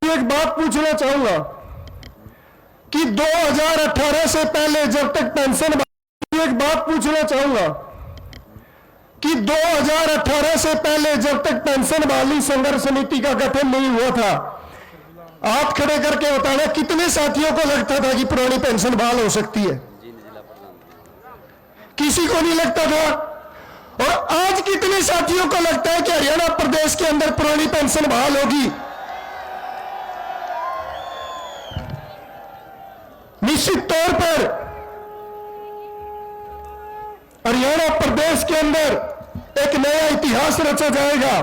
एक बात पूछना चाहूंगा कि 2018 से पहले जब तक पेंशन एक बात पूछना चाहूंगा कि 2018 से पहले जब तक पेंशन बहाली संघर्ष समिति का गठन नहीं हुआ था, हाथ खड़े करके बताना कितने साथियों को लगता था कि पुरानी पेंशन बहाल हो सकती है? किसी को नहीं लगता था। और आज कितने साथियों को लगता है कि हरियाणा प्रदेश के अंदर पुरानी पेंशन बहाल होगी? निश्चित तौर पर हरियाणा प्रदेश के अंदर एक नया इतिहास रचा जाएगा।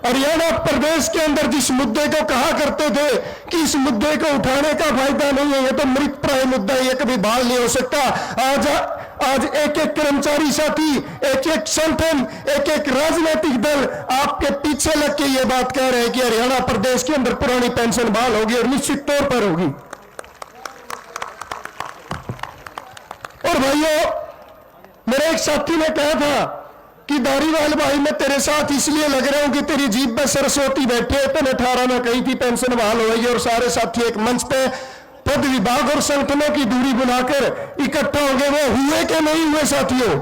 हरियाणा प्रदेश के अंदर जिस मुद्दे को कहा करते थे कि इस मुद्दे को उठाने का फायदा नहीं है, यह तो मृत प्राय मुद्दा है, यह कभी बहाल नहीं हो सकता। आज एक एक कर्मचारी साथी, एक एक संगठन, एक एक राजनीतिक दल आपके पीछे लग के यह बात कह रहे हैं कि हरियाणा प्रदेश के अंदर पुरानी पेंशन बहाल होगी और निश्चित तौर पर होगी। और भाइयों, मेरे एक साथी ने कहा था कि दारीवाल भाई मैं तेरे साथ इसलिए लग रहा हूं कि तेरी जीभ पे सरस्वती बैठे, तूने 18 में कही थी पेंशन बहाल होगी और सारे साथी एक मंच पे पद विभाग और संगठनों की दूरी बनाकर इकट्ठा होंगे। वो हुए कि नहीं हुए साथियों?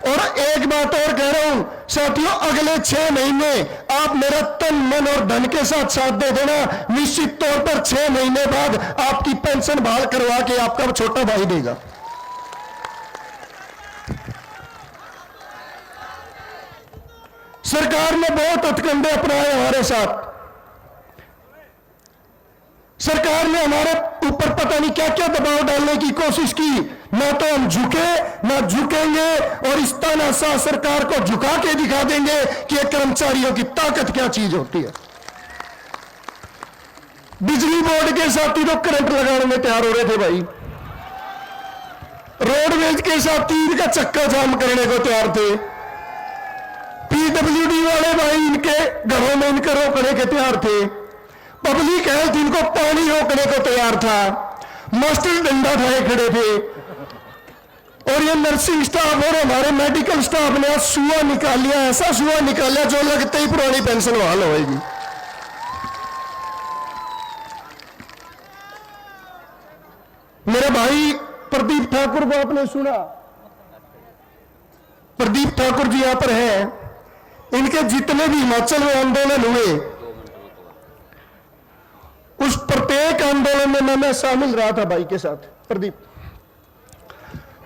और एक बात और कह रहा हूं साथियों, अगले 6 महीने आप मेरा तन मन और धन के साथ दे देना। निश्चित तौर पर 6 महीने बाद आपकी पेंशन बहाल करवा के आपका छोटा भाई देगा। सरकार ने बहुत हथकंडे अपनाए हमारे साथ। सरकार ने हमारे ऊपर पता नहीं क्या क्या दबाव डालने की कोशिश की, ना तो हम झुके ना झुकेंगे और इस तानाशाह सरकार को झुका के दिखा देंगे कि ये कर्मचारियों की ताकत क्या चीज होती है। बिजली बोर्ड के साथी तो करंट लगाने में तैयार हो रहे थे भाई, रोडवेज के साथी इनका चक्का जाम करने को तैयार थे, पीडब्ल्यूडी वाले भाई इनके घरों में इनके रोकने के तैयार थे, पब्लिक हेल्थ इनको पानी रोकने को तैयार था, मास्टर डंडा उठाए खड़े थे। और ये नर्सिंग स्टाफ और हमारे मेडिकल स्टाफ ने सुआ निकाल लिया, ऐसा सुआ निकाला जो लगते ही पुरानी पेंशन बहाल होगी। मेरे भाई प्रदीप ठाकुर को आपने सुना, प्रदीप ठाकुर जी यहां पर हैं। इनके जितने भी हिमाचल में आंदोलन हुए उस प्रत्येक आंदोलन में मैं शामिल रहा था भाई के साथ, प्रदीप।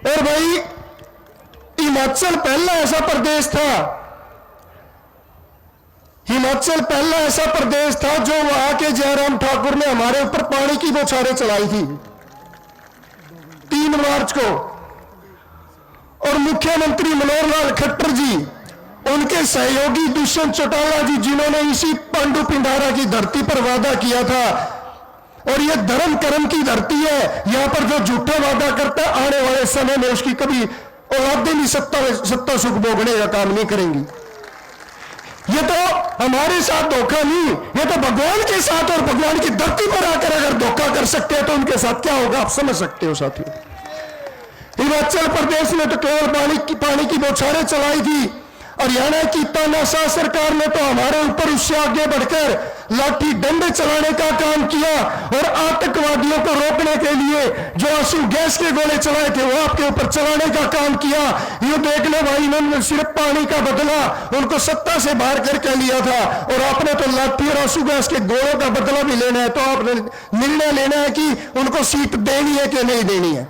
और भाई हिमाचल पहला ऐसा प्रदेश था, हिमाचल पहला ऐसा प्रदेश था जो वहां के जयराम ठाकुर ने हमारे ऊपर पानी की बौछारें चलाई थी 3 मार्च को। और मुख्यमंत्री मनोहर लाल खट्टर जी, उनके सहयोगी दुष्यंत चौटाला जी, जिन्होंने इसी पांडु पिंडारा की धरती पर वादा किया था। और यह धर्म कर्म की धरती है, यहां पर जो झूठा वादा करता है आने वाले समय में उसकी कभी औलादें भी सत्ता सुख भोगने का काम नहीं करेंगी। ये तो हमारे साथ धोखा नहीं, ये तो भगवान के साथ और भगवान की धरती पर आकर अगर धोखा कर सकते हैं तो उनके साथ क्या होगा आप समझ सकते हो साथियों। हिमाचल प्रदेश में तो केवल पानी की बौछारें चलाई थी। हरियाणा की तानाशाह सरकार ने तो हमारे ऊपर उससे आगे बढ़कर लाठी डंडे चलाने का काम किया और आतंकवादियों को रोकने के लिए जो आंसू गैस के गोले चलाए थे वो आपके ऊपर चलाने का काम किया। ये देख लो भाई, इन्होंने सिर्फ पानी का बदला उनको सत्ता से बाहर करके लिया था और आपने तो लाठी और आंसू गैस के गोलों का बदला भी लेना है, तो आपने निर्णय लेना है कि उनको सीट देनी है कि नहीं देनी है।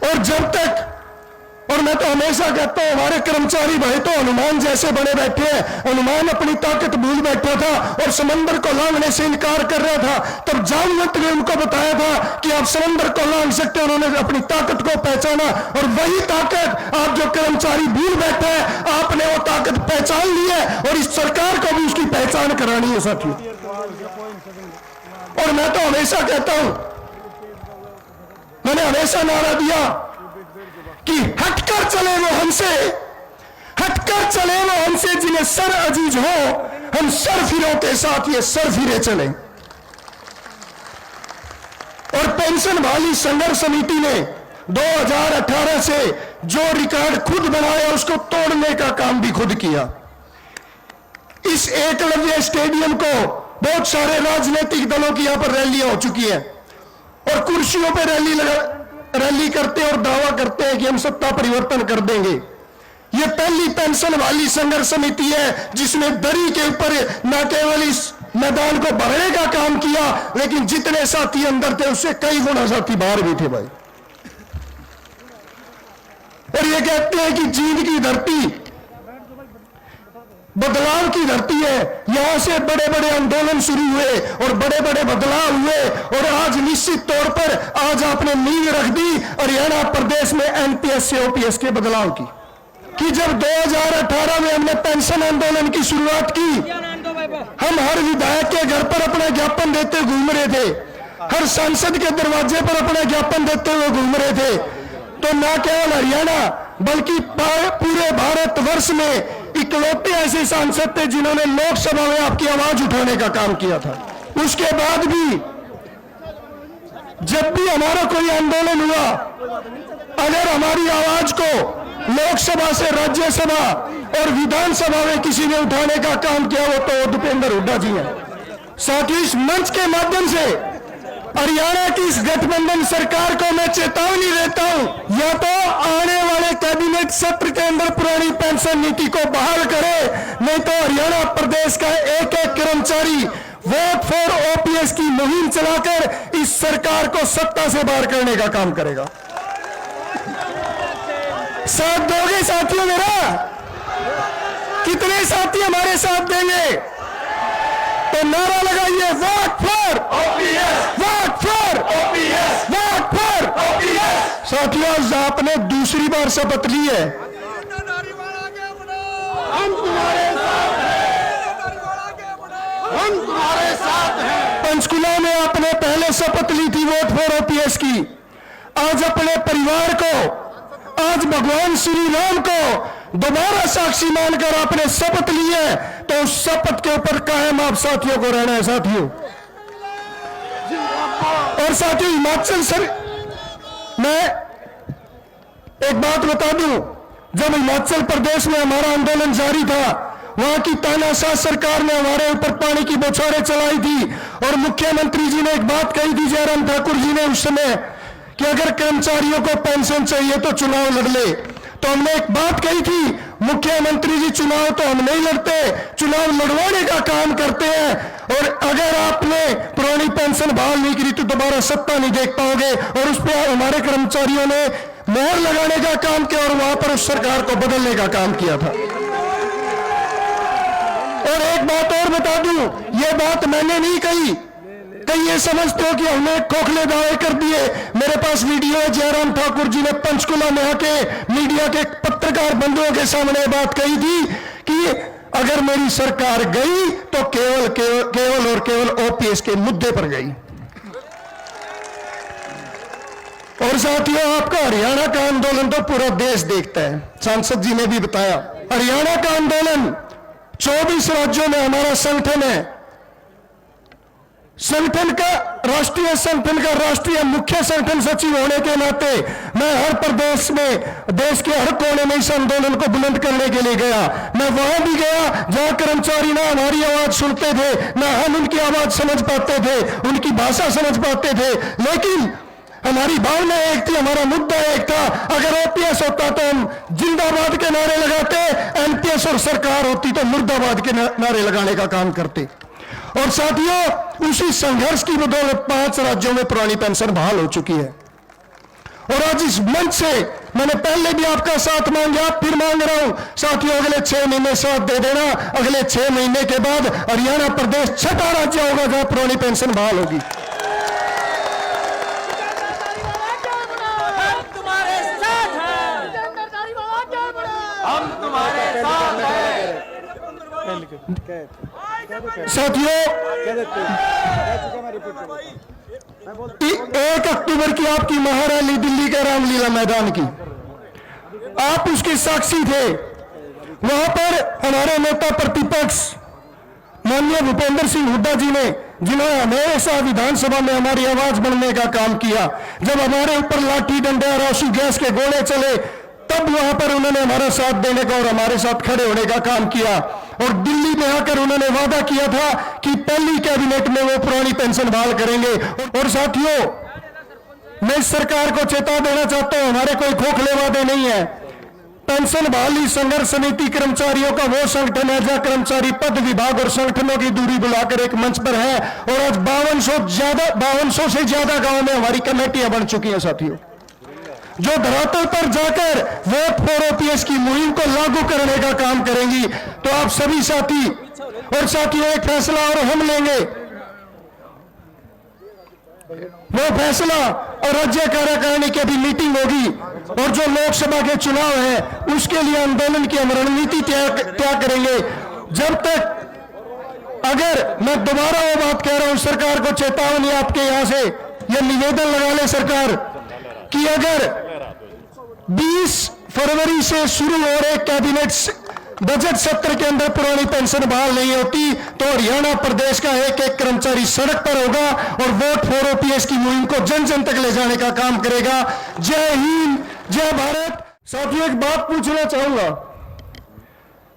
और जब तक, और मैं तो हमेशा कहता हूं हमारे कर्मचारी भाई तो हनुमान जैसे बने बैठे हैं। हनुमान अपनी ताकत भूल बैठा था और समंदर को लांघने से इनकार कर रहा था, तब जामवंत ने उनको बताया था कि आप समंदर को लांघ सकते हैं। उन्होंने अपनी ताकत को पहचाना और वही ताकत आप जो कर्मचारी भूल बैठे हैं आपने वो ताकत पहचान ली है और इस सरकार को भी उसकी पहचान करानी है साथियों। और मैं तो हमेशा कहता हूं, मैंने हमेशा नारा दिया कि हटकर चले वो हमसे, हटकर चले वो हमसे जिन्हें सर अजीज हो, हम सरफिरों के साथ ये सरफिरे चले। और पेंशन बहाली संघर्ष समिति ने 2018 से जो रिकॉर्ड खुद बनाया उसको तोड़ने का काम भी खुद किया। इस एकलव्य स्टेडियम को बहुत सारे राजनीतिक दलों की यहां पर रैलियां हो चुकी हैं और कुर्सियों पर रैली करते हैं और दावा करते हैं कि हम सत्ता परिवर्तन कर देंगे। यह पहली पेंशन वाली संघर्ष समिति है जिसने दरी के ऊपर न केवल इस मैदान को भरने का काम किया, लेकिन जितने साथी अंदर थे उससे कई गुना साथी बाहर भी थे भाई। और ये कहते हैं कि जींद की धरती बदलाव की धरती है, यहां से बड़े बड़े आंदोलन शुरू हुए और बड़े बड़े बदलाव हुए और आज निश्चित तौर पर आज आपने नींव रख दी हरियाणा प्रदेश में एनपीएस से ओपीएस के बदलाव की कि जब 2018 में हमने पेंशन आंदोलन की शुरुआत की, हम हर विधायक के घर पर अपना ज्ञापन देते घूम रहे थे, हर सांसद के दरवाजे पर अपना ज्ञापन देते हुए घूम रहे थे। तो न केवल हरियाणा बल्कि पूरे भारतवर्ष में इकलौते ऐसे सांसद थे जिन्होंने लोकसभा में आपकी आवाज उठाने का काम किया था। उसके बाद भी जब भी हमारा कोई आंदोलन हुआ, अगर हमारी आवाज को लोकसभा से राज्यसभा और विधानसभा में किसी ने उठाने का काम किया वो तो भूपेंद्र हुड्डा जी हैं। साथ ही इस मंच के माध्यम से हरियाणा की इस गठबंधन सरकार को मैं चेतावनी देता हूं, या तो आने वाले कैबिनेट सत्र के अंदर पुरानी पेंशन नीति को बहाल करे, नहीं तो हरियाणा प्रदेश का एक एक कर्मचारी वोट फॉर ओपीएस की मुहिम चलाकर इस सरकार को सत्ता से बाहर करने का काम करेगा। साथ दोगे साथियों मेरा? कितने साथी हमारे साथ देंगे? तो नारा लगाइए, vote for OPS, vote for OPS, vote for OPS. साथियों आज आपने दूसरी बार शपथ ली है, हम तुम्हारे साथ हैं, हम तुम्हारे साथ हैं। पंचकुला में आपने पहले शपथ ली थी वोट फॉर ओपीएस की, आज अपने परिवार को, आज भगवान श्री राम को दोबारा साक्षी मानकर आपने शपथ ली है, तो उस शपथ के ऊपर कायम आप साथियों को रहना है साथियों। और साथियों हिमाचल सर, मैं एक बात बता दूं, जब हिमाचल प्रदेश में हमारा आंदोलन जारी था, वहां की तानाशाह सरकार ने हमारे ऊपर पानी की बौछारें चलाई थी और मुख्यमंत्री जी ने एक बात कही थी, जयराम ठाकुर जी ने उस समय, कि अगर कर्मचारियों को पेंशन चाहिए तो चुनाव लड़ ले। तो हमने एक बात कही थी, मुख्यमंत्री जी चुनाव तो हम नहीं लड़ते, चुनाव लड़वाने का काम करते हैं और अगर आपने पुरानी पेंशन बहाल नहीं की तो दोबारा सत्ता नहीं देख पाओगे। और उस पर हमारे कर्मचारियों ने मोहर लगाने का काम किया और वहां पर उस सरकार को बदलने का काम किया था। और एक बात और बता दूं, यह बात मैंने नहीं कही, कहीं ये समझते हो कि हमने खोखले दावे कर दिए। मेरे पास वीडियो है, जयराम ठाकुर जी ने पंचकुला में आके मीडिया के पत्रकार बंधुओं के सामने बात कही थी कि अगर मेरी सरकार गई तो केवल और केवल ओपीएस के मुद्दे पर गई। और साथियों आपका हरियाणा का आंदोलन तो पूरा देश देखता है, सांसद जी ने भी बताया। हरियाणा का आंदोलन 24 राज्यों में हमारा संगठन है, संगठन का राष्ट्रीय मुख्य संगठन सचिव होने के नाते मैं हर प्रदेश में, देश के हर कोने में इस आंदोलन को बुलंद करने के लिए गया। मैं वहां भी गया जहां कर्मचारी ना हमारी आवाज सुनते थे, ना हम उनकी आवाज समझ पाते थे, उनकी भाषा समझ पाते थे, लेकिन हमारी भावना एक थी, हमारा मुद्दा एक था। अगर ओपीएस होता तो हम जिंदाबाद के नारे लगाते, एनपीएस और सरकार होती तो मुर्दाबाद के नारे लगाने का काम करते। और साथियों उसी संघर्ष की बदौलत 5 राज्यों में पुरानी पेंशन बहाल हो चुकी है। और आज इस मंच से मैंने पहले भी आपका साथ मांगा, फिर मांग रहा हूं साथियों, अगले 6 महीने साथ दे देना। अगले 6 महीने के बाद हरियाणा प्रदेश 6ठा राज्य होगा जहां पुरानी पेंशन बहाल होगी। साथियों 1 अक्टूबर की आपकी महारैली दिल्ली के रामलीला मैदान की, आप उसके साक्षी थे। वहां पर हमारे नेता प्रतिपक्ष माननीय भूपेंद्र सिंह हुड्डा जी ने, जिन्होंने हमेशा विधानसभा में हमारी आवाज बनने का काम किया, जब हमारे ऊपर लाठी डंडे और आंसू गैस के गोले चले तब वहां पर उन्होंने हमारा साथ देने का और हमारे साथ खड़े होने का काम किया। और दिल्ली में आकर उन्होंने वादा किया था कि पहली कैबिनेट में वो पुरानी पेंशन बहाल करेंगे। और साथियों, मैं इस सरकार को चेता देना चाहता हूं, हमारे कोई खोखले वादे नहीं है। पेंशन बहाली संघर्ष समिति कर्मचारियों का वो संगठन है जहां कर्मचारी पद विभाग और संगठनों की दूरी बुलाकर एक मंच पर है। और आज 5200 से ज्यादा गांव में हमारी कमेटियां बन चुकी हैं साथियों, जो धरातल पर जाकर वोट फॉर ओपीएस की मुहिम को लागू करने का काम करेंगी। तो आप सभी साथी और साथियों, एक फैसला और हम लेंगे, वो फैसला और राज्य कार्यकारिणी की अभी मीटिंग होगी, और जो लोकसभा के चुनाव है उसके लिए आंदोलन की हम रणनीति तय करेंगे। जब तक, अगर मैं दोबारा वो बात कह रहा हूं, सरकार को चेतावनी आपके यहां से यह निवेदन लगा ले सरकार कि अगर 20 फरवरी से शुरू हो रहे कैबिनेट बजट सत्र के अंदर पुरानी पेंशन बहाल नहीं होती तो हरियाणा प्रदेश का एक एक कर्मचारी सड़क पर होगा और वोट फॉर ओपीएस की मुहिम को जन जन तक ले जाने का काम करेगा। जय हिंद, जय भारत। साथियों, एक बात पूछना चाहूंगा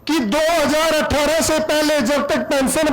कि 2018 से पहले जब तक पेंशन